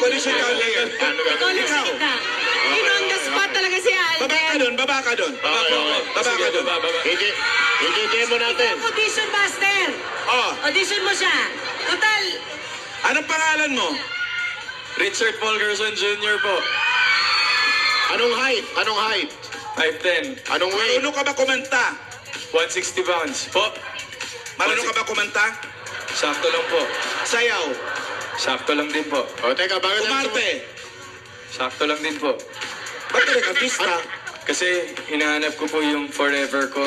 Demolition down layer. Ikaw lang sa gitna. Yun on the spot talaga si Alden. Baba ka doon. Baba ka doon. I-demo natin. Audition master. Audition mo siya. Total. Anong pangalan mo? Richard Paul Gerson Jr. po. Anong height? 5'10". Anong weight? Marunong ka ba kumanta? 160 pounds po. Marunong ka ba kumanta? Sakto lang po. Sayaw. Sakto lang din po. O, teka, bakit Umarte. Sakto lang din po. Ba't ka nag-artista? Kasi hinahanap ko po yung forever ko.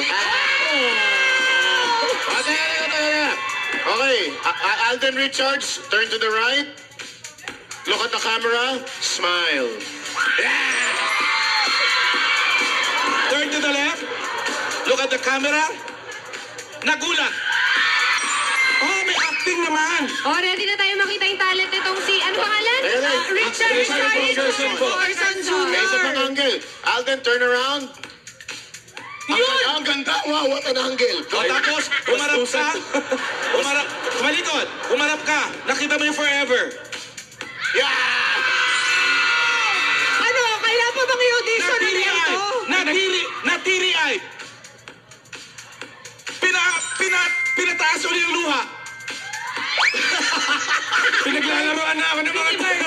Okay, Alden Richards, turn to the right. Look at the camera. Smile. Turn to the left. Look at the camera. Nagulat. Oh, may acting naman. Oh, ready na tayo makita yung talent nitong si, ano pangalan? Richard Gerson po. Gerson Okay, isa pang Jr. angle. Alden, turn around. Yun! Ang ganda. Wow, what an angle. Tapos, umarap ka. Kumalikod. Umarap ka. Nakita mo yung forever. Yeah! Ano? Kailan pa bang i-audition na ito? Natiri-eye. Pinataas ulit yung luha. Pinaglalaroan na ako ng mga tayo.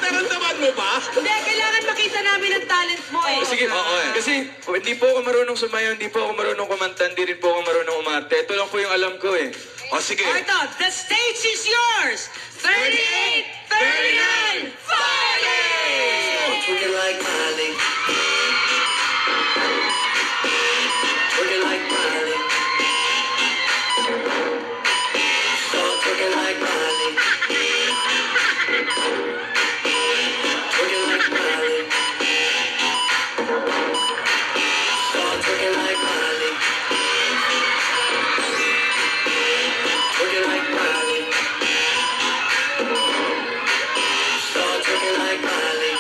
Naramdaman mo ba? Hindi, kailangan makita namin ang talent mo eh. Sige, kasi hindi po ako marunong sumayaw, hindi po ako marunong kumanta, hindi rin po ako marunong umarte. Ito lang po yung alam ko eh. O sige. Ito, the stage is yours! 38, 39, fighting! Twerking like Miley. Twerking like Miley. Start twerking like Miley. Twerking like Miley. Start twerking like Miley. Twerking like Miley. Start twerking like Miley.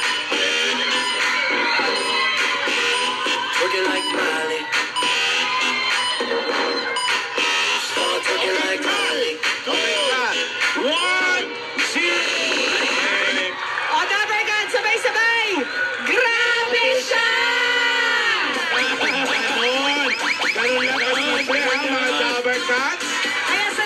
Twerking like Miley.